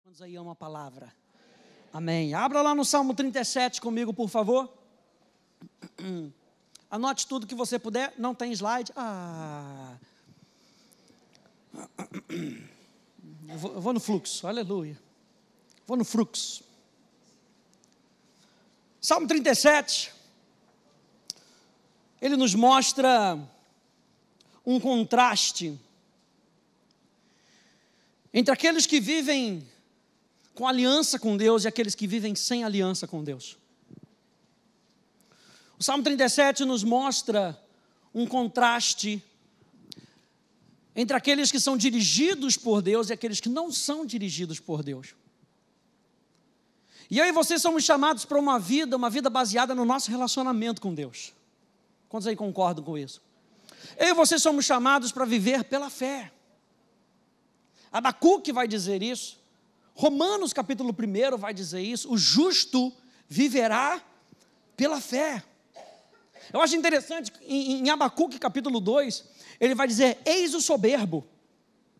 Quantos aí amam a palavra? Amém. Abra lá no Salmo 37 comigo, por favor. Anote tudo que você puder. Não tem slide? Eu vou no fluxo, aleluia. Vou no fluxo. Salmo 37, ele nos mostra um contraste entre aqueles que vivem com aliança com Deus e aqueles que vivem sem aliança com Deus. O Salmo 37 nos mostra um contraste entre aqueles que são dirigidos por Deus e aqueles que não são dirigidos por Deus. E eu e você somos chamados para uma vida baseada no nosso relacionamento com Deus. Quantos aí concordam com isso? Eu e você somos chamados para viver pela fé. Abacuque vai dizer isso. Romanos capítulo 1 vai dizer isso. O justo viverá pela fé. Eu acho interessante, em Abacuque capítulo 2, ele vai dizer, eis o soberbo.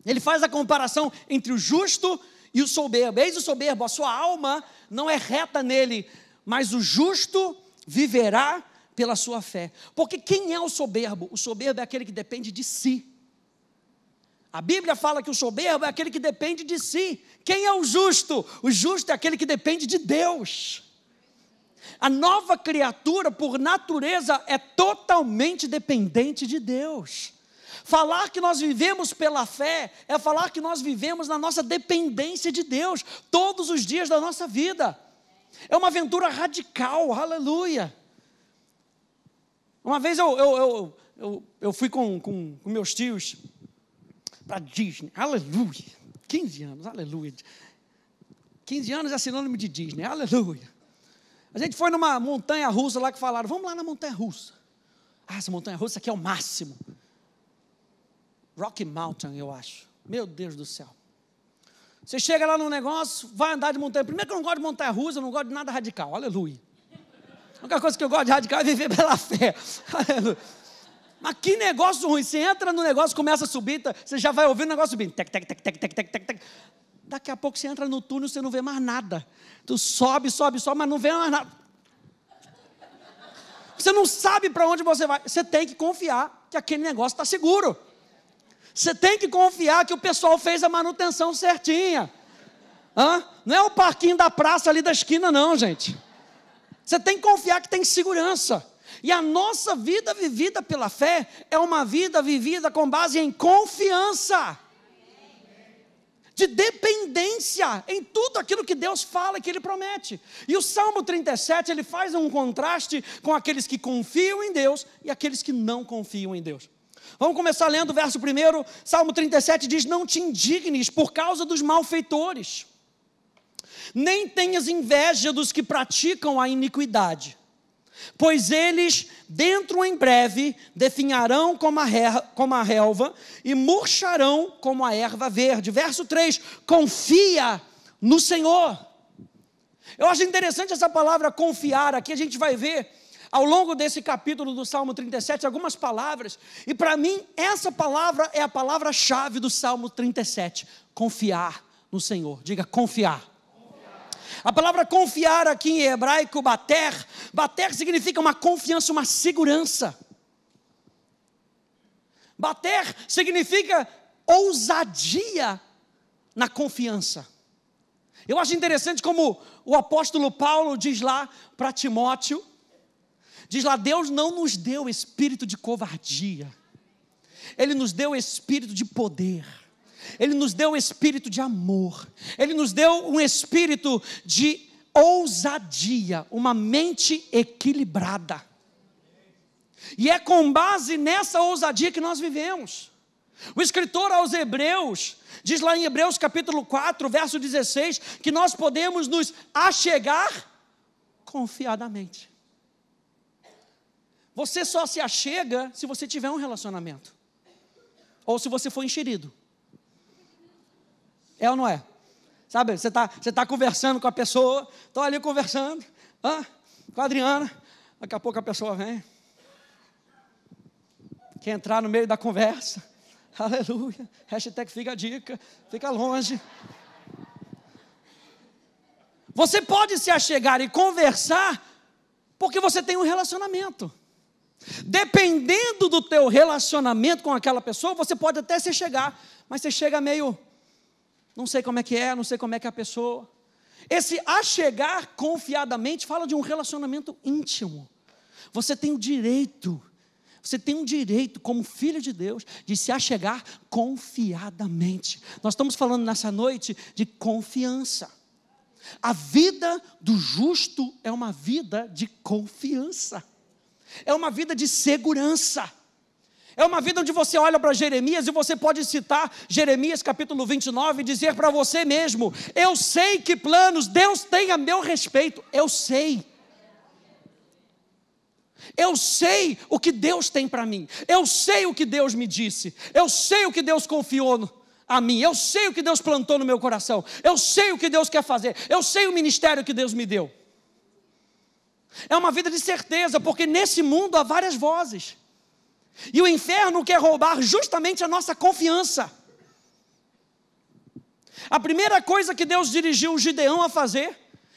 Ele faz a comparação entre o justo e o soberbo. Eis o soberbo, a sua alma não é reta nele, mas o justo viverá pela sua fé. Porque quem é o soberbo? O soberbo é aquele que depende de si. A Bíblia fala que o soberbo é aquele que depende de si. Quem é o justo? O justo é aquele que depende de Deus. A nova criatura, por natureza, é totalmente dependente de Deus. Falar que nós vivemos pela fé é falar que nós vivemos na nossa dependência de Deus todos os dias da nossa vida. É uma aventura radical, aleluia. Uma vez eu fui com meus tios para Disney, aleluia. 15 anos, aleluia. 15 anos é sinônimo de Disney, aleluia. A gente foi numa montanha russa lá que falaram, vamos lá na montanha russa. Essa montanha russa aqui é o máximo. Rocky Mountain, eu acho. Meu Deus do céu. Você chega lá no negócio, vai andar de montanha. Primeiro que eu não gosto de montanha russa, eu não gosto de nada radical. Aleluia. A única coisa que eu gosto de radical é viver pela fé. Aleluia. Mas que negócio ruim. Você entra no negócio, começa a subir, você já vai ouvir o negócio subindo. Tec, tec, tec, tec, tec, tec, tec, tec. Daqui a pouco você entra no túnel, você não vê mais nada. Tu sobe, mas não vê mais nada. Você não sabe para onde você vai. Você tem que confiar que aquele negócio está seguro. Você tem que confiar que o pessoal fez a manutenção certinha. Não é o parquinho da praça ali da esquina, não, gente. Você tem que confiar que tem segurança. E a nossa vida vivida pela fé é uma vida vivida com base em confiança. De dependência em tudo aquilo que Deus fala e que Ele promete. E o Salmo 37, ele faz um contraste com aqueles que confiam em Deus e aqueles que não confiam em Deus. Vamos começar lendo o verso 1, Salmo 37 diz, não te indignes por causa dos malfeitores, nem tenhas inveja dos que praticam a iniquidade, pois eles, dentro em breve, definharão como a relva e murcharão como a erva verde. Verso 3, confia no Senhor. Eu acho interessante essa palavra confiar, aqui a gente vai ver, ao longo desse capítulo do Salmo 37, algumas palavras, e para mim, essa palavra é a palavra-chave do Salmo 37, confiar no Senhor. Diga, confiar. A palavra confiar aqui em hebraico, bater significa uma confiança, uma segurança. Bater significa ousadia na confiança. Eu acho interessante como o apóstolo Paulo diz lá para Timóteo, diz lá, Deus não nos deu espírito de covardia, Ele nos deu espírito de poder, Ele nos deu espírito de amor, Ele nos deu um espírito de ousadia, uma mente equilibrada. E é com base nessa ousadia que nós vivemos. O escritor aos Hebreus, diz lá em Hebreus capítulo 4, verso 16, que nós podemos nos achegar confiadamente. Você só se achega se você tiver um relacionamento. Ou se você for enxerido. É ou não é? Sabe, você tá conversando com a pessoa, estou ali conversando, com a Adriana, daqui a pouco a pessoa vem, quer entrar no meio da conversa, aleluia, hashtag fica a dica, fica longe. Você pode se achegar e conversar porque você tem um relacionamento. Dependendo do teu relacionamento com aquela pessoa, você pode até se chegar, mas você chega meio, não sei como é, não sei como é que é a pessoa. Esse achegar confiadamente fala de um relacionamento íntimo. Você tem o direito como filho de Deus de se achegar confiadamente. Nós estamos falando nessa noite de confiança. A vida do justo é uma vida de confiança. É uma vida de segurança. É uma vida onde você olha para Jeremias e você pode citar Jeremias capítulo 29 e dizer para você mesmo: eu sei que planos Deus tem a meu respeito. Eu sei o que Deus tem para mim. Eu sei o que Deus me disse. Eu sei o que Deus confiou a mim. Eu sei o que Deus plantou no meu coração. Eu sei o que Deus quer fazer. Eu sei o ministério que Deus me deu. É uma vida de certeza, porque nesse mundo há várias vozes. E o inferno quer roubar justamente a nossa confiança. A primeira coisa que Deus dirigiu o Gideão a fazer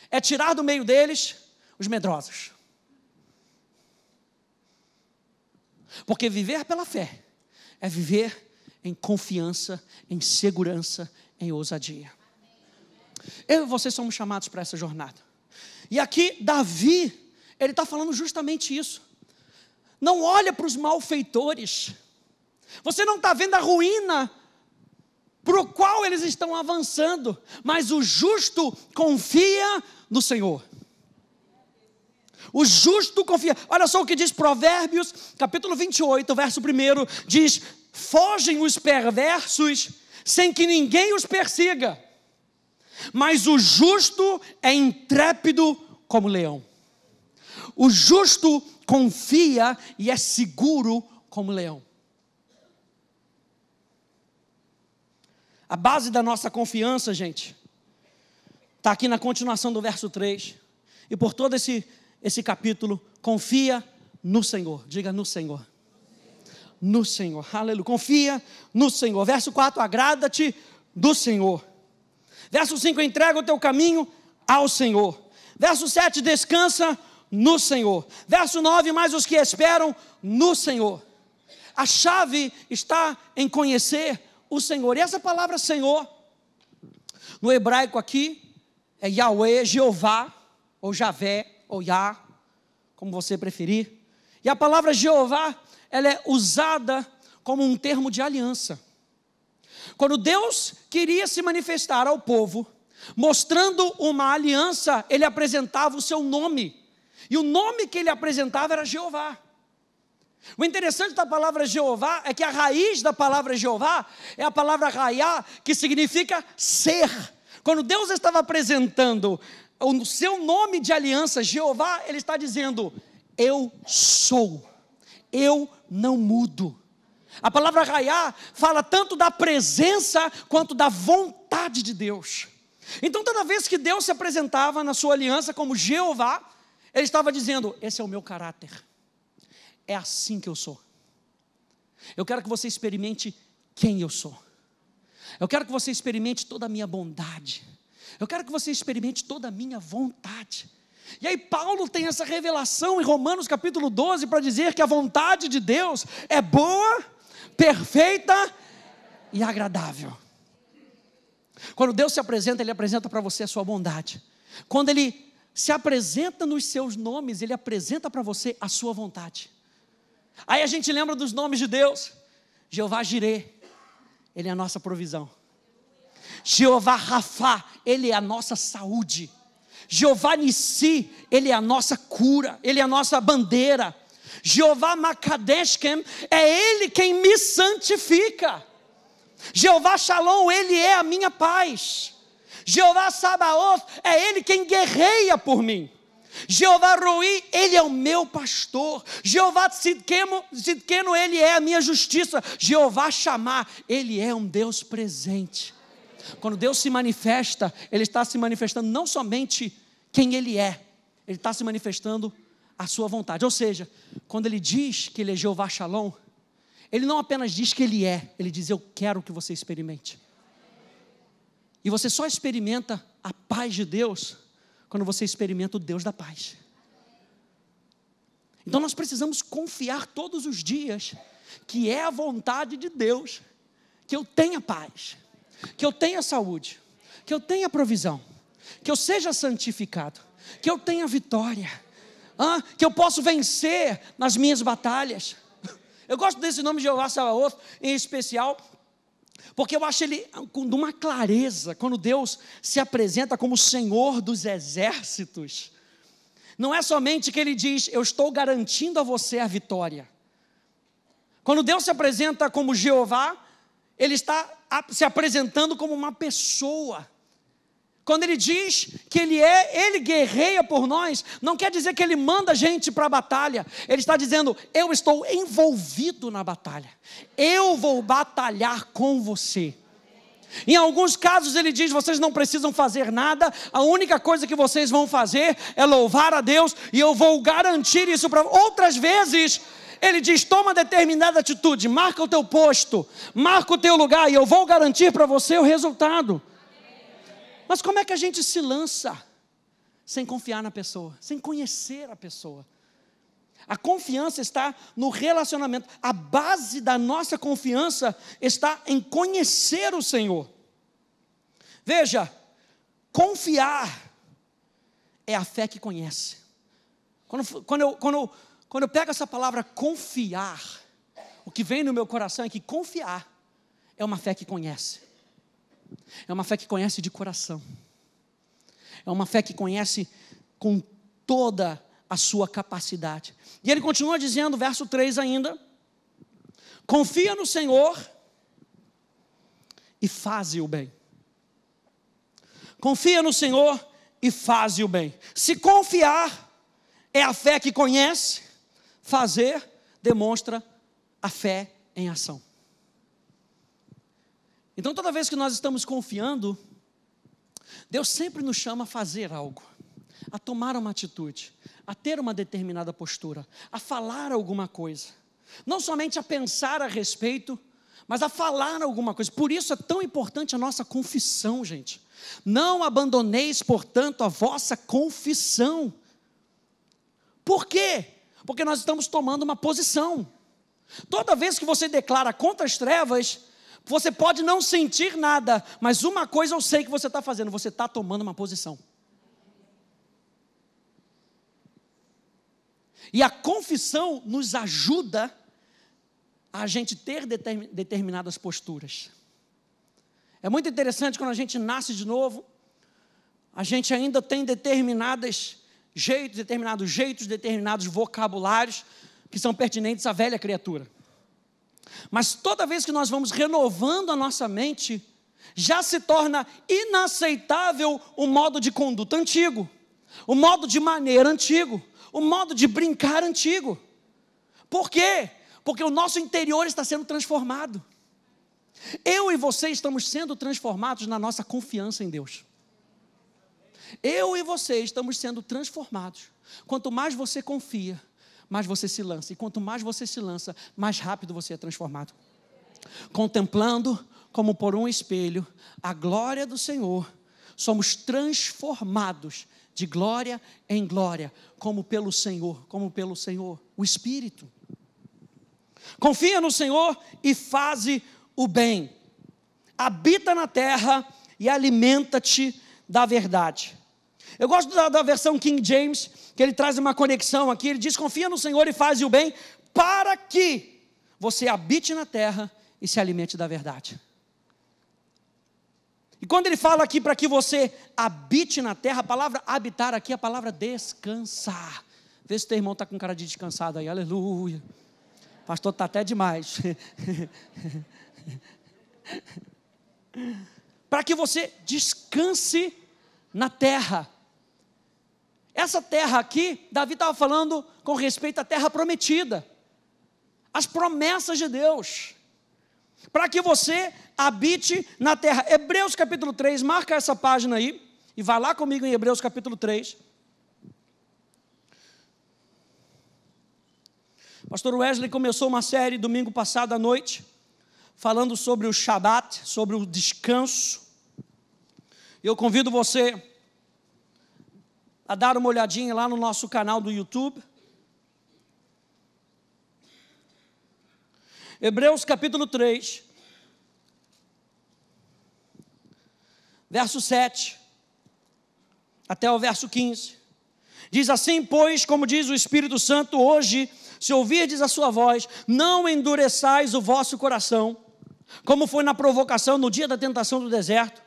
é tirar do meio deles os medrosos. Porque viver pela fé é viver em confiança, em segurança, em ousadia. Eu e você somos chamados para essa jornada. E aqui Davi, ele está falando justamente isso. Não olha para os malfeitores. Você não está vendo a ruína para o qual eles estão avançando, mas o justo confia no Senhor. O justo confia. Olha só o que diz Provérbios, capítulo 28, verso 1, diz: fogem os perversos sem que ninguém os persiga, mas o justo é intrépido como leão. O justo confia e é seguro como leão. A base da nossa confiança, gente, está aqui na continuação do verso 3. E por todo esse capítulo, confia no Senhor. Diga: no Senhor. No Senhor. Aleluia. Confia no Senhor. Verso 4, agrada-te do Senhor. Verso 5, entrega o teu caminho ao Senhor. Verso 7, descansa no Senhor. Verso 9, mas os que esperam no Senhor. A chave está em conhecer o Senhor. E essa palavra Senhor, no hebraico aqui, é Yahweh, Jeová, ou Javé, ou Yah, como você preferir. E a palavra Jeová, ela é usada como um termo de aliança. Quando Deus queria se manifestar ao povo, mostrando uma aliança, ele apresentava o seu nome. E o nome que ele apresentava era Jeová. O interessante da palavra Jeová é que a raiz da palavra Jeová é a palavra Raiá, que significa ser. Quando Deus estava apresentando o seu nome de aliança, Jeová, ele está dizendo: eu sou, eu não mudo. A palavra Raiá fala tanto da presença quanto da vontade de Deus. Então toda vez que Deus se apresentava na sua aliança como Jeová, ele estava dizendo: esse é o meu caráter, é assim que eu sou. Eu quero que você experimente quem eu sou. Eu quero que você experimente toda a minha bondade. Eu quero que você experimente toda a minha vontade. E aí Paulo tem essa revelação em Romanos capítulo 12 para dizer que a vontade de Deus é boa, perfeita e agradável. Quando Deus se apresenta, Ele apresenta para você a sua bondade. Quando Ele se apresenta nos seus nomes, Ele apresenta para você a sua vontade. Aí a gente lembra dos nomes de Deus. Jeová Jirê, Ele é a nossa provisão. Jeová Rafá, Ele é a nossa saúde. Jeová Nissi, Ele é a nossa cura, Ele é a nossa bandeira. Jeová Makadeshkem, é Ele quem me santifica. Jeová Shalom, Ele é a minha paz. Jeová Sabaoth, é Ele quem guerreia por mim. Jeová Roi, Ele é o meu pastor. Jeová Tzidkenu, Ele é a minha justiça. Jeová Shammah, Ele é um Deus presente. Quando Deus se manifesta, Ele está se manifestando não somente quem Ele é, Ele está se manifestando a sua vontade. Ou seja, quando Ele diz que Ele é Jeová Shalom, Ele não apenas diz que Ele é, Ele diz: eu quero que você experimente. E você só experimenta a paz de Deus quando você experimenta o Deus da paz. Então nós precisamos confiar todos os dias que é a vontade de Deus, que eu tenha paz, que eu tenha saúde, que eu tenha provisão, que eu seja santificado, que eu tenha vitória, que eu possa vencer nas minhas batalhas. Eu gosto desse nome de Jeová Sabaoth em especial, porque eu acho ele com uma clareza, quando Deus se apresenta como Senhor dos exércitos. Não é somente que ele diz, eu estou garantindo a você a vitória. Quando Deus se apresenta como Jeová, ele está se apresentando como uma pessoa. Quando ele diz que ele guerreia por nós, não quer dizer que ele manda a gente para a batalha. Ele está dizendo, eu estou envolvido na batalha. Eu vou batalhar com você. Em alguns casos ele diz, vocês não precisam fazer nada, a única coisa que vocês vão fazer é louvar a Deus, e eu vou garantir isso para outras vezes. Ele diz, toma determinada atitude, marca o teu posto, marca o teu lugar, e eu vou garantir para você o resultado. Mas como é que a gente se lança sem confiar na pessoa, sem conhecer a pessoa? A confiança está no relacionamento. A base da nossa confiança está em conhecer o Senhor. Veja, confiar é a fé que conhece. Quando eu pego essa palavra confiar, o que vem no meu coração é que confiar é uma fé que conhece. É uma fé que conhece de coração. É uma fé que conhece com toda a sua capacidade. E ele continua dizendo, verso 3 ainda, confia no Senhor e faze o bem. Confia no Senhor e faze o bem. Se confiar é a fé que conhece, fazer demonstra a fé em ação. Então toda vez que nós estamos confiando, Deus sempre nos chama a fazer algo, a tomar uma atitude, a ter uma determinada postura, a falar alguma coisa. Não somente a pensar a respeito, mas a falar alguma coisa. Por isso é tão importante a nossa confissão, gente. Não abandoneis, portanto, a vossa confissão. Por quê? Porque nós estamos tomando uma posição. Toda vez que você declara contra as trevas, você pode não sentir nada, mas uma coisa eu sei que você está fazendo, você está tomando uma posição. E a confissão nos ajuda a gente ter determinadas posturas. É muito interessante quando a gente nasce de novo, a gente ainda tem determinados jeitos, determinados vocabulários que são pertinentes à velha criatura. Mas toda vez que nós vamos renovando a nossa mente, já se torna inaceitável o modo de conduta antigo, o modo de maneira antigo, o modo de brincar antigo. Por quê? Porque o nosso interior está sendo transformado. Eu e você estamos sendo transformados na nossa confiança em Deus. Eu e você estamos sendo transformados. Quanto mais você confia, mais você se lança. E quanto mais você se lança, mais rápido você é transformado. Contemplando como por um espelho a glória do Senhor, somos transformados de glória em glória, como pelo Senhor, o Espírito. Confia no Senhor e faze o bem. Habita na terra e alimenta-te da verdade. Eu gosto da versão King James, que ele traz uma conexão aqui. Ele diz, confia no Senhor e faze o bem, para que você habite na terra e se alimente da verdade. E quando ele fala aqui para que você habite na terra, a palavra habitar aqui é a palavra descansar. Vê se teu irmão está com cara de descansado aí, aleluia. Pastor, está até demais. Para que você descanse na terra. Essa terra aqui, Davi estava falando com respeito à terra prometida. As promessas de Deus. Para que você habite na terra. Hebreus capítulo 3, marca essa página aí. E vai lá comigo em Hebreus capítulo 3. Pastor Wesley começou uma série domingo passado à noite, falando sobre o Shabat, sobre o descanso. Eu convido você a dar uma olhadinha lá no nosso canal do YouTube. Hebreus capítulo 3, verso 7, até o verso 15. Diz assim: pois, como diz o Espírito Santo, hoje, se ouvirdes a sua voz, não endureçais o vosso coração, como foi na provocação no dia da tentação do deserto,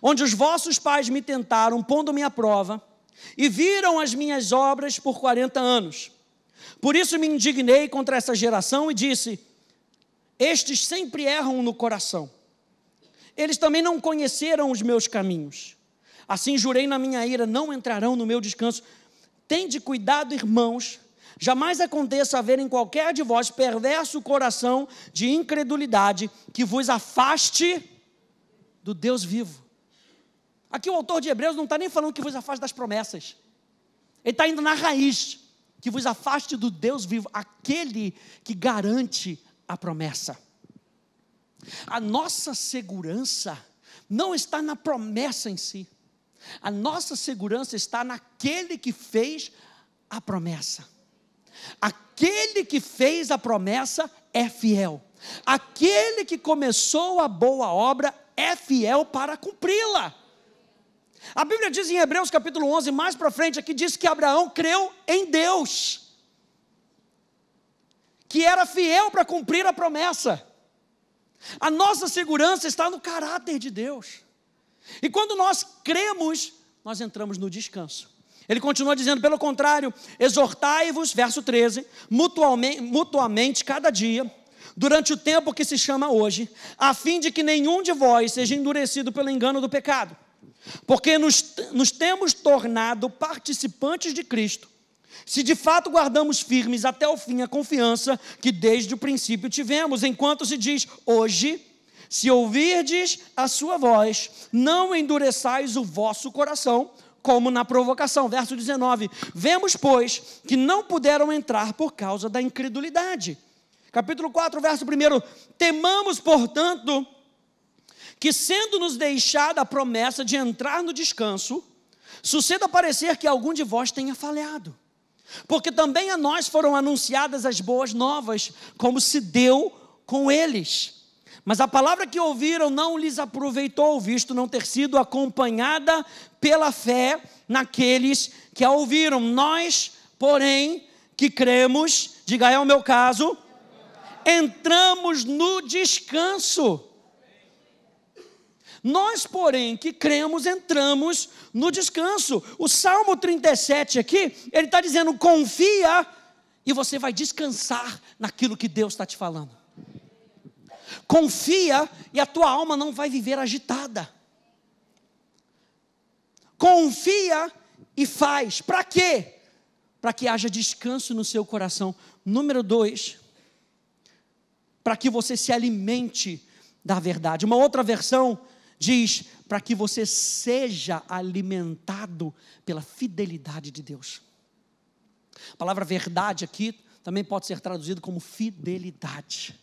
onde os vossos pais me tentaram, pondo-me à prova, e viram as minhas obras por 40 anos. Por isso me indignei contra essa geração e disse: estes sempre erram no coração. Eles também não conheceram os meus caminhos. Assim jurei na minha ira: não entrarão no meu descanso. Tende cuidado, irmãos, jamais aconteça haver em qualquer de vós perverso coração de incredulidade que vos afaste do Deus vivo. Aqui o autor de Hebreus não está nem falando que vos afaste das promessas. Ele está indo na raiz, que vos afaste do Deus vivo, aquele que garante a promessa. A nossa segurança não está na promessa em si. A nossa segurança está naquele que fez a promessa. Aquele que fez a promessa é fiel. Aquele que começou a boa obra é fiel para cumpri-la. A Bíblia diz em Hebreus capítulo 11, mais para frente aqui, diz que Abraão creu em Deus, que era fiel para cumprir a promessa. A nossa segurança está no caráter de Deus. E quando nós cremos, nós entramos no descanso. Ele continua dizendo: pelo contrário, exortai-vos, verso 13, mutuamente cada dia, durante o tempo que se chama hoje, a fim de que nenhum de vós seja endurecido pelo engano do pecado. Porque nos temos tornado participantes de Cristo, se de fato guardamos firmes até o fim a confiança que desde o princípio tivemos, enquanto se diz: hoje, se ouvirdes a sua voz, não endureçais o vosso coração, como na provocação. Verso 19, vemos, pois, que não puderam entrar por causa da incredulidade. Capítulo 4, verso 1, temamos, portanto, que sendo-nos deixada a promessa de entrar no descanso, suceda parecer que algum de vós tenha falhado. Porque também a nós foram anunciadas as boas novas, como se deu com eles. Mas a palavra que ouviram não lhes aproveitou, visto não ter sido acompanhada pela fé naqueles que a ouviram. Nós, porém, que cremos, diga: é o meu caso, entramos no descanso. Nós, porém, que cremos, entramos no descanso. O Salmo 37 aqui, ele está dizendo: confia e você vai descansar naquilo que Deus está te falando. Confia e a tua alma não vai viver agitada. Confia e faz. Para quê? Para que haja descanso no seu coração. Número 2, para que você se alimente da verdade. Uma outra versão diz: para que você seja alimentado pela fidelidade de Deus. A palavra verdade aqui também pode ser traduzido como fidelidade.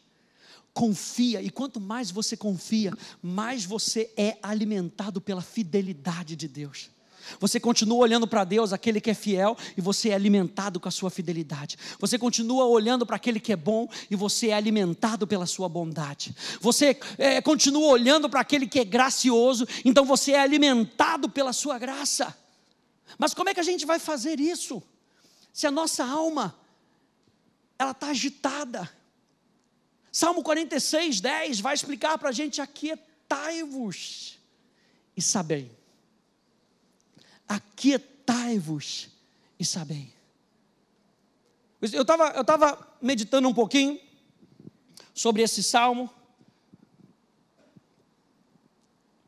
Confia, e quanto mais você confia, mais você é alimentado pela fidelidade de Deus. Você continua olhando para Deus, aquele que é fiel, e você é alimentado com a sua fidelidade. Você continua olhando para aquele que é bom, e você é alimentado pela sua bondade. Você continua olhando para aquele que é gracioso, então você é alimentado pela sua graça. Mas como é que a gente vai fazer isso? Se a nossa alma, ela está agitada. Salmo 46, 10 vai explicar para a gente: aquietai-vos e sabei. Aquietai-vos e sabei. Eu estava meditando um pouquinho sobre esse salmo,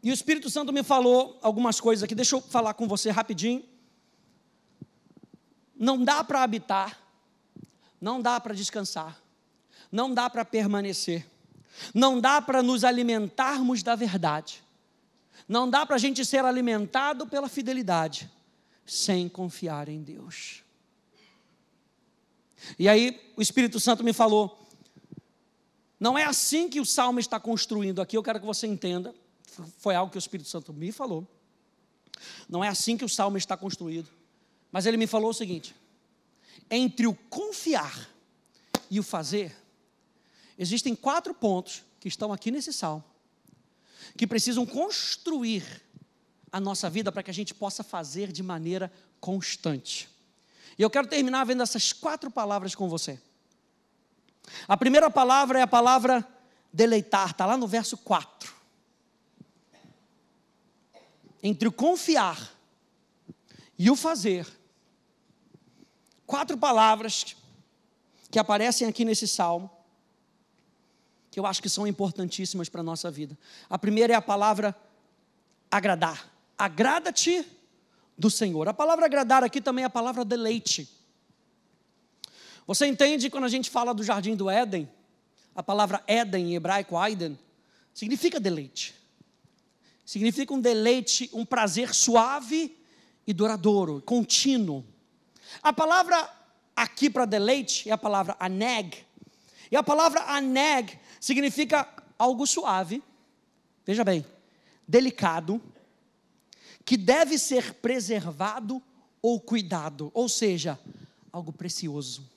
e o Espírito Santo me falou algumas coisas aqui. Deixa eu falar com você rapidinho. Não dá para habitar, não dá para descansar, não dá para permanecer, não dá para nos alimentarmos da verdade, não dá para a gente ser alimentado pela fidelidade, sem confiar em Deus. E aí o Espírito Santo me falou: não é assim que o Salmo está construindo aqui. Eu quero que você entenda, foi algo que o Espírito Santo me falou. Não é assim que o Salmo está construído. Mas ele me falou o seguinte: entre o confiar e o fazer, existem 4 pontos que estão aqui nesse salmo, que precisam construir a nossa vida para que a gente possa fazer de maneira constante. E eu quero terminar vendo essas 4 palavras com você. A primeira palavra é a palavra deleitar, está lá no verso 4. Entre o confiar e o fazer, 4 palavras que aparecem aqui nesse salmo, que eu acho que são importantíssimas para a nossa vida. A primeira é a palavra agradar. Agrada-te do Senhor. A palavra agradar aqui também é a palavra deleite. Você entende quando a gente fala do jardim do Éden, a palavra Éden em hebraico, Aiden, significa deleite. Significa um deleite, um prazer suave e duradouro, contínuo. A palavra aqui para deleite é a palavra aneg. E a palavra aneg significa algo suave, veja bem, delicado, que deve ser preservado ou cuidado, ou seja, algo precioso.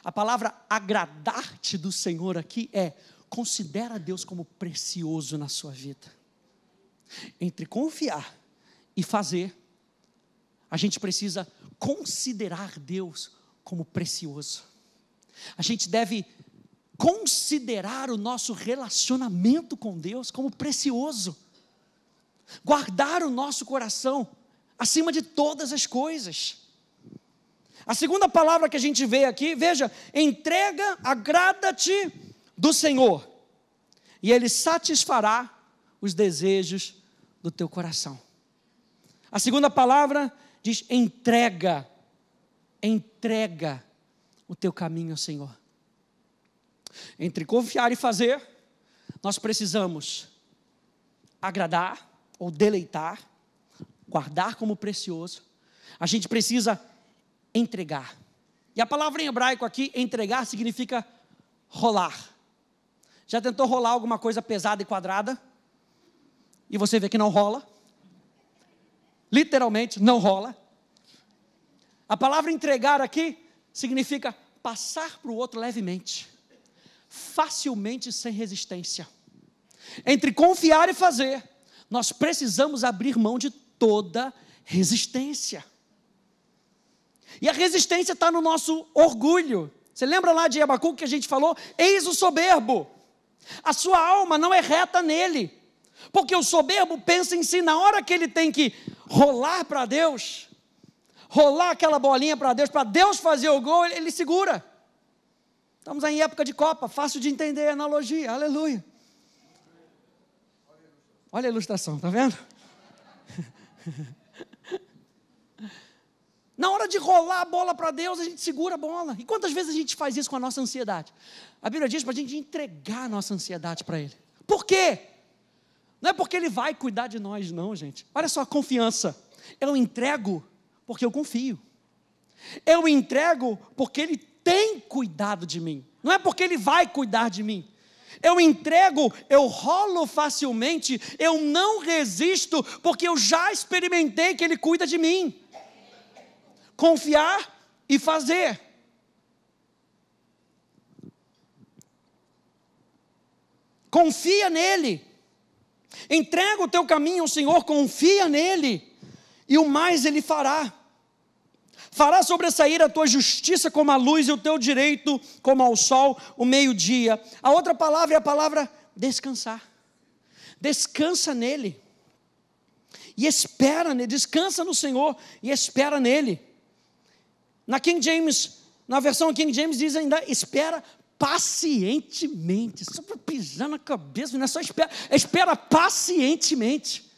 A palavra agradar-te do Senhor aqui é: considera Deus como precioso na sua vida. Entre confiar e fazer, a gente precisa considerar Deus como precioso. A gente deve considerar o nosso relacionamento com Deus como precioso. Guardar o nosso coração acima de todas as coisas. A segunda palavra que a gente vê aqui, veja, entrega, agrada-te do Senhor, e Ele satisfará os desejos do teu coração. A segunda palavra diz entrega o teu caminho ao Senhor. Entre confiar e fazer, nós precisamos agradar ou deleitar, guardar como precioso. A gente precisa entregar. E a palavra em hebraico aqui, entregar, significa rolar. Já tentou rolar alguma coisa pesada e quadrada? E você vê que não rola? Literalmente, não rola. A palavra entregar aqui significa passar para o outro levemente, facilmente, sem resistência. Entre confiar e fazer, nós precisamos abrir mão de toda resistência. E a resistência está no nosso orgulho. Você lembra lá de Abacuque que a gente falou? Eis o soberbo, a sua alma não é reta nele, porque o soberbo pensa em si. Na hora que ele tem que rolar para Deus, rolar aquela bolinha para Deus fazer o gol, ele segura. Estamos aí em época de Copa, fácil de entender a analogia, aleluia. Olha a ilustração, está vendo? Na hora de rolar a bola para Deus, a gente segura a bola. E quantas vezes a gente faz isso com a nossa ansiedade? A Bíblia diz para a gente entregar a nossa ansiedade para Ele. Por quê? Não é porque Ele vai cuidar de nós, não, gente. Olha só a confiança. Eu entrego porque eu confio. Eu entrego porque Ele tem cuidado de mim. Não é porque Ele vai cuidar de mim. Eu entrego, eu rolo facilmente, eu não resisto, porque eu já experimentei que Ele cuida de mim. Confiar e fazer. Confia nele. Entrega o teu caminho ao Senhor, confia nele, e o mais Ele fará. Fará sobressair a tua justiça como a luz e o teu direito como ao sol, o meio-dia. A outra palavra é a palavra descansar. Descansa nele. E espera nele. Descansa no Senhor e espera nele. Na King James, na versão King James diz ainda, espera pacientemente. Só para pisar na cabeça, não é só espera. Espera pacientemente.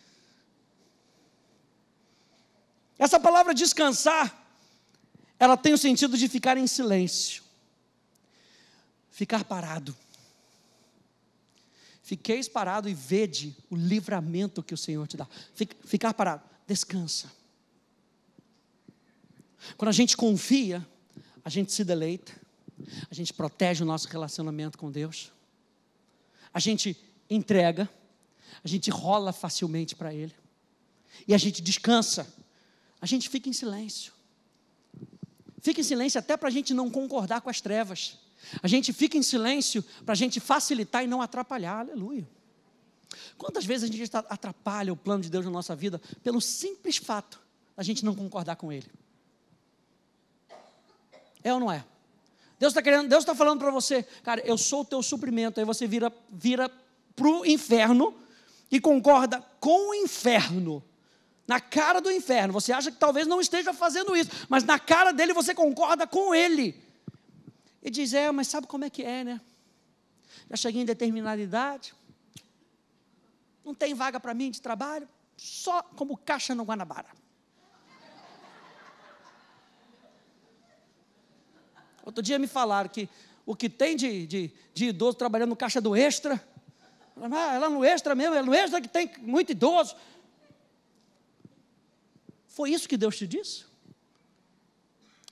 Essa palavra descansar, ela tem o sentido de ficar em silêncio, ficar parado. Fiqueis parado e vede o livramento que o Senhor te dá. Ficar parado, descansa. Quando a gente confia, a gente se deleita, a gente protege o nosso relacionamento com Deus, a gente entrega, a gente rola facilmente para Ele, e a gente descansa. a gente fica em silêncio. Fica em silêncio até para a gente não concordar com as trevas. A gente fica em silêncio para a gente facilitar e não atrapalhar. Aleluia. Quantas vezes a gente atrapalha o plano de Deus na nossa vida pelo simples fato de a gente não concordar com Ele? É ou não é? Deus está falando para você, cara, eu sou o teu suprimento. Aí você vira para o inferno e concorda com o inferno. Na cara do inferno. Você acha que talvez não esteja fazendo isso, mas na cara dele você concorda com ele. E diz, mas sabe como é que é, né? Já cheguei em determinada idade, não tem vaga para mim de trabalho, só como caixa no Guanabara. Outro dia me falaram que o que tem de idoso trabalhando no caixa do Extra, é lá no Extra mesmo, é no Extra que tem muito idoso. Foi isso que Deus te disse?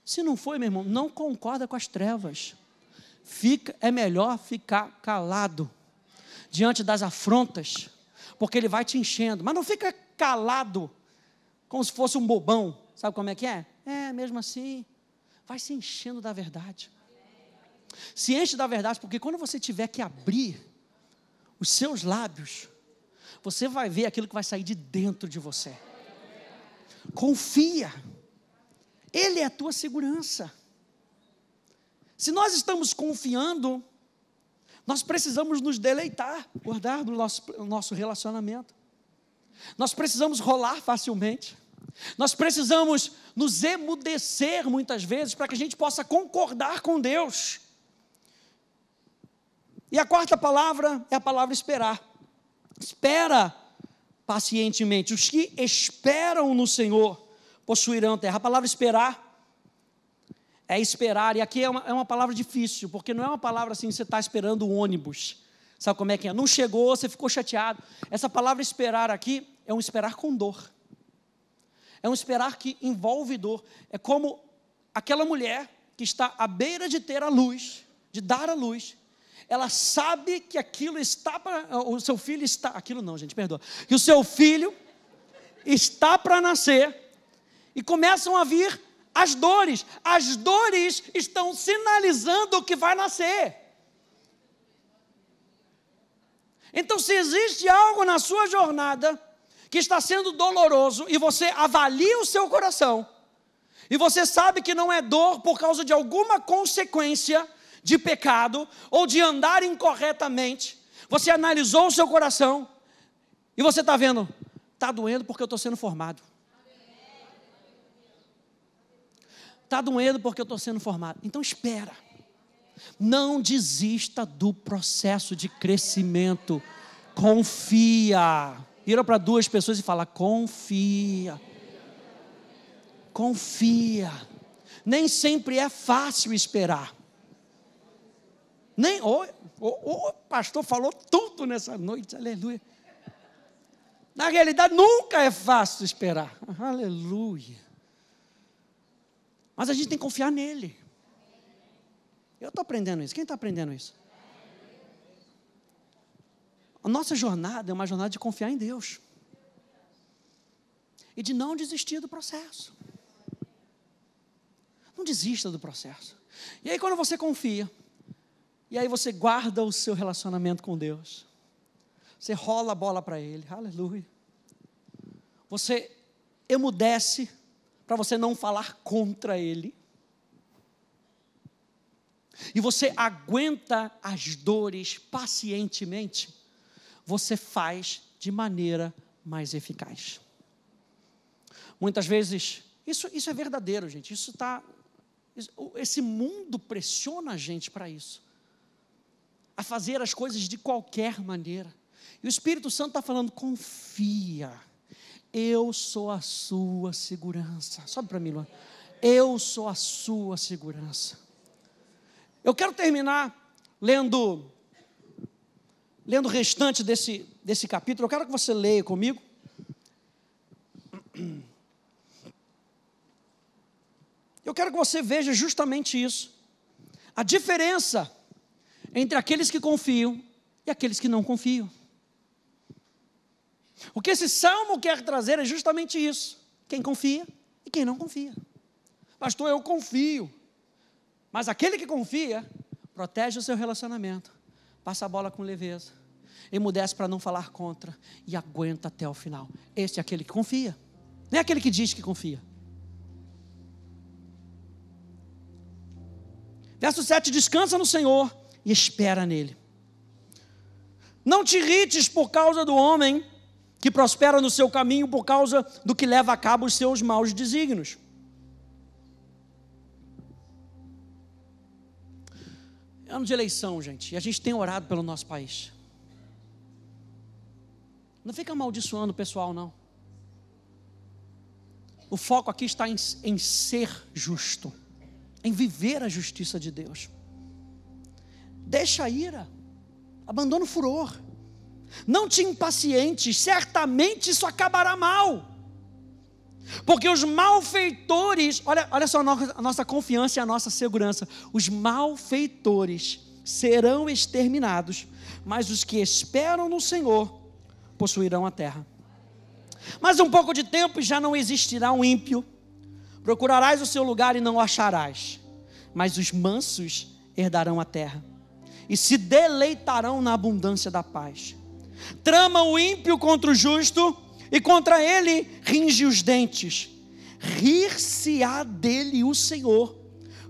Se não foi, meu irmão, não concorda com as trevas. É melhor ficar calado diante das afrontas, porque ele vai te enchendo. Mas não fica calado como se fosse um bobão. Sabe como é que é? Mesmo assim, vai se enchendo da verdade. Se enche da verdade, porque quando você tiver que abrir os seus lábios, você vai ver aquilo que vai sair de dentro de você. Confia. Ele é a tua segurança. Se nós estamos confiando, nós precisamos nos deleitar, guardar do nosso relacionamento. Nós precisamos rolar facilmente. Nós precisamos nos emudecer muitas vezes para que a gente possa concordar com Deus. E a quarta palavra é a palavra esperar. Espera pacientemente. Os que esperam no Senhor possuirão a terra. A palavra esperar é esperar, e aqui é uma palavra difícil, porque não é uma palavra assim, você está esperando o ônibus, sabe como é que é? Não chegou, você ficou chateado. Essa palavra esperar aqui é um esperar com dor, é um esperar que envolve dor. É como aquela mulher que está à beira de ter a luz, de dar a luz, ela sabe que aquilo está para, o seu filho está, aquilo não, gente, perdoa, que o seu filho está para nascer, e começam a vir as dores estão sinalizando que vai nascer. Então, se existe algo na sua jornada que está sendo doloroso, e você avalia o seu coração, e você sabe que não é dor por causa de alguma consequência de pecado, ou de andar incorretamente, você analisou o seu coração, e você está vendo, está doendo porque eu estou sendo formado. Está doendo porque eu estou sendo formado. Então espera. Não desista do processo de crescimento. Confia. Vira para duas pessoas e fala, confia. Confia. Nem sempre é fácil esperar. O pastor falou tudo nessa noite, aleluia. Na realidade, nunca é fácil esperar. Aleluia. Mas a gente tem que confiar nele. Eu estou aprendendo isso. Quem está aprendendo isso? A nossa jornada é uma jornada de confiar em Deus. E de não desistir do processo. Não desista do processo. E aí quando você confia, e aí você guarda o seu relacionamento com Deus, você rola a bola para Ele, aleluia. Você emudece, para você não falar contra Ele. E você aguenta as dores pacientemente. Você faz de maneira mais eficaz. Muitas vezes, isso é verdadeiro, gente. Esse mundo pressiona a gente para isso. A fazer as coisas de qualquer maneira. E o Espírito Santo está falando, confia. Eu sou a sua segurança. Sobe para mim, Luan. Eu sou a sua segurança. Eu quero terminar lendo o restante desse capítulo. Eu quero que você leia comigo. Eu quero que você veja justamente isso. A diferença entre aqueles que confiam e aqueles que não confiam. O que esse salmo quer trazer é justamente isso. Quem confia e e quem não confia. Pastor, eu confio. Mas aquele que confia, protege o seu relacionamento, passa a bola com leveza, emudece para não falar contra e aguenta até o final. Esse é aquele que confia, não é aquele que diz que confia. Verso 7, descansa no Senhor e espera nele. Não te irrites por causa do homem que prospera no seu caminho, por causa do que leva a cabo os seus maus desígnios. É ano de eleição, gente, e a gente tem orado pelo nosso país. Não fica amaldiçoando o pessoal, não. O foco aqui está em ser justo, em viver a justiça de Deus. Deixa a ira, abandona o furor, não te impacientes, certamente isso acabará mal. Porque os malfeitores, olha só a nossa confiança e a nossa segurança, os malfeitores serão exterminados, mas os que esperam no Senhor possuirão a terra. Mas um pouco de tempo e já não existirá um ímpio, procurarás o seu lugar e não o acharás, mas os mansos herdarão a terra e se deleitarão na abundância da paz. Trama o ímpio contra o justo, e contra ele ringe os dentes. Rir-se-á dele o Senhor,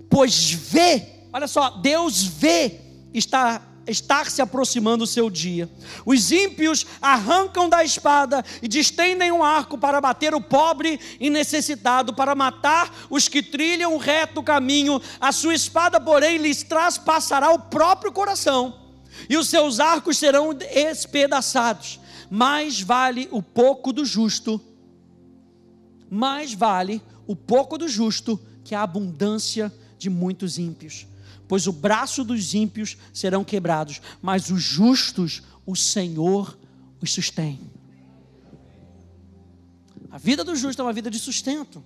pois vê, olha só, Deus vê estar se aproximando o seu dia. Os ímpios arrancam da espada e distendem um arco para bater o pobre e necessitado, para matar os que trilham o reto caminho. A sua espada, porém, lhes traspassará o próprio coração, e os seus arcos serão espedaçados. Mais vale o pouco do justo, que a abundância de muitos ímpios. Pois o braço dos ímpios serão quebrados, mas os justos, o Senhor os sustém. A vida do justo é uma vida de sustento.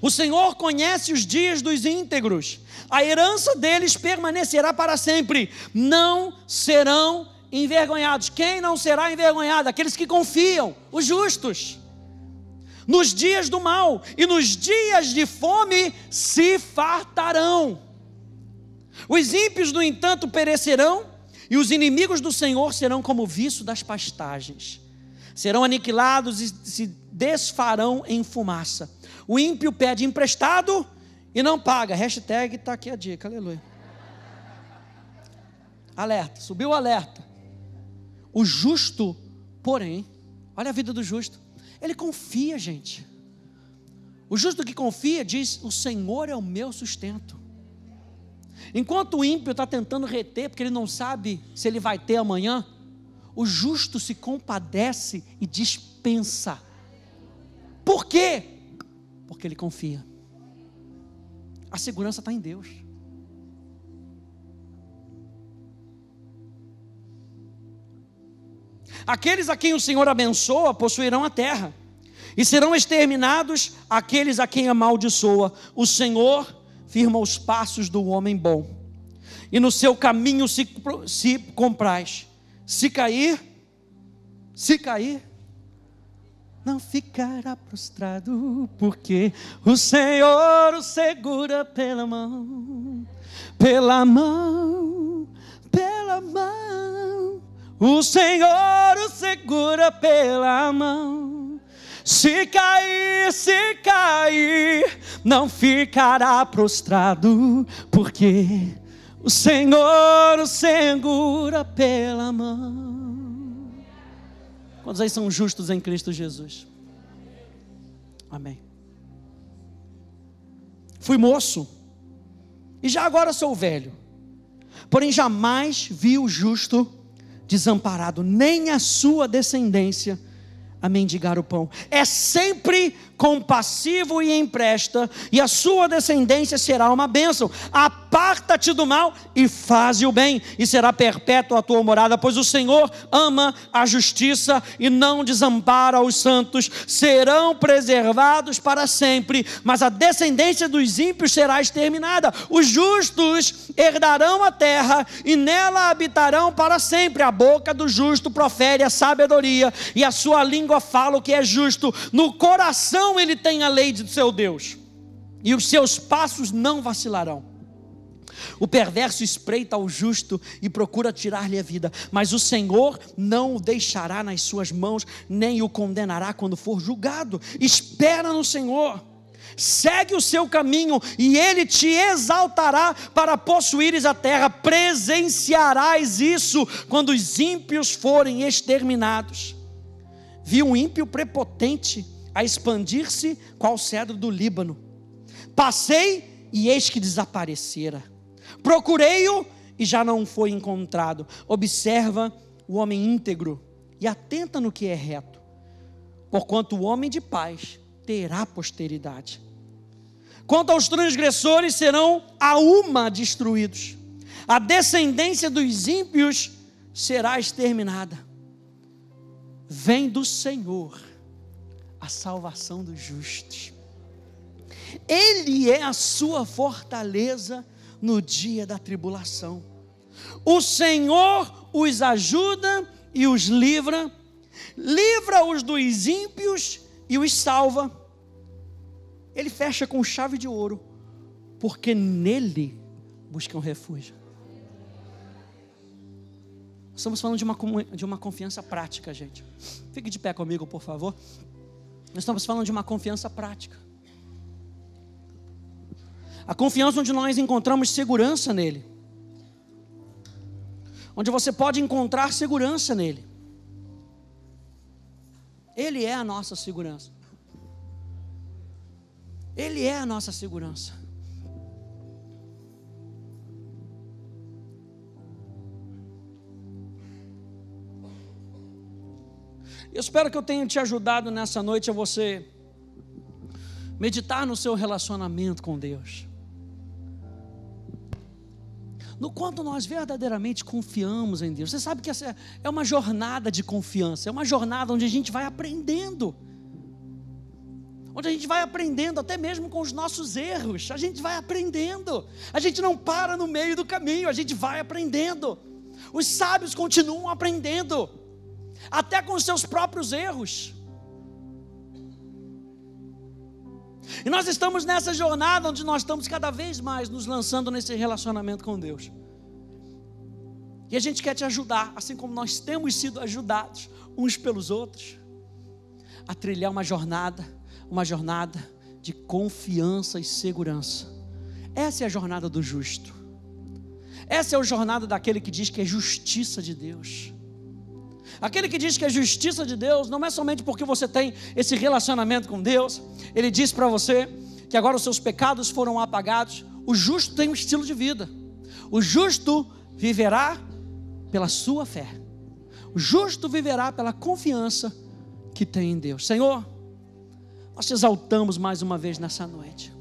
O Senhor conhece os dias dos íntegros, a herança deles permanecerá para sempre, não serão envergonhados. Quem não será envergonhado? Aqueles que confiam, os justos. Nos dias do mal e nos dias de fome se fartarão. Os ímpios, no entanto, perecerão, e os inimigos do Senhor serão como o viço das pastagens. Serão aniquilados e se desfarão em fumaça. O ímpio pede emprestado e não paga. Hashtag está aqui a dica, aleluia. Alerta, subiu o alerta. O justo, porém, olha a vida do justo, ele confia, gente. O justo que confia diz: o Senhor é o meu sustento. Enquanto o ímpio está tentando reter, porque ele não sabe se ele vai ter amanhã, o justo se compadece e dispensa. Por quê? Porque ele confia. A segurança está em Deus. Aqueles a quem o Senhor abençoa possuirão a terra, e serão exterminados aqueles a quem amaldiçoa. O Senhor firma os passos do homem bom, e no seu caminho se compraz. Se cair, não ficará prostrado, porque o Senhor o segura pela mão. O Senhor o segura pela mão. Se cair, não ficará prostrado, porque o Senhor o segura pela mão. Quantos aí são justos em Cristo Jesus? Amém. Fui moço, e já agora sou velho, porém jamais vi o justo desamparado, nem a sua descendência a mendigar o pão. É sempre compassivo e empresta, e a sua descendência será uma bênção. A aparta-te do mal e faze o bem, e será perpétua a tua morada, pois o Senhor ama a justiça e não desampara os santos. Serão preservados para sempre, mas a descendência dos ímpios será exterminada. Os justos herdarão a terra e nela habitarão para sempre. A boca do justo profere a sabedoria e a sua língua fala o que é justo. No coração ele tem a lei de seu Deus, e os seus passos não vacilarão. O perverso espreita ao justo e procura tirar-lhe a vida, mas o Senhor não o deixará nas suas mãos, nem o condenará quando for julgado. Espera no Senhor, segue o seu caminho, e Ele te exaltará para possuires a terra. Presenciarás isso quando os ímpios forem exterminados. Vi um ímpio prepotente a expandir-se qual cedro do Líbano. Passei e eis que desaparecera. Procurei-o e já não foi encontrado. Observa o homem íntegro e atenta no que é reto, porquanto o homem de paz terá posteridade. Quanto aos transgressores, serão a uma destruídos. A descendência dos ímpios será exterminada. Vem do Senhor a salvação dos justos. Ele é a sua fortaleza no dia da tribulação. O Senhor os ajuda e os livra, livra-os dos ímpios e os salva. Ele fecha com chave de ouro, porque nele buscam refúgio. Estamos falando de uma confiança prática, gente. Fique de pé comigo, por favor. Nós estamos falando de uma confiança prática. A confiança onde nós encontramos segurança nele. Onde você pode encontrar segurança nele. Ele é a nossa segurança. Ele é a nossa segurança. Eu espero que eu tenha te ajudado nessa noite a você meditar no seu relacionamento com Deus. No quanto nós verdadeiramente confiamos em Deus. Você sabe que essa é uma jornada de confiança, é uma jornada onde a gente vai aprendendo. Onde a gente vai aprendendo até mesmo com os nossos erros. A gente vai aprendendo. A gente não para no meio do caminho, a gente vai aprendendo. Os sábios continuam aprendendo, até com os seus próprios erros. E nós estamos nessa jornada onde nós estamos cada vez mais nos lançando nesse relacionamento com Deus. E a gente quer te ajudar, assim como nós temos sido ajudados uns pelos outros, a trilhar uma jornada de confiança e segurança. Essa é a jornada do justo. Essa é a jornada daquele que diz que é justiça de Deus. Aquele que diz que é justiça de Deus não é somente porque você tem esse relacionamento com Deus. Ele diz para você que agora os seus pecados foram apagados. O justo tem um estilo de vida. O justo viverá pela sua fé. O justo viverá pela confiança que tem em Deus. Senhor, nós te exaltamos mais uma vez nessa noite.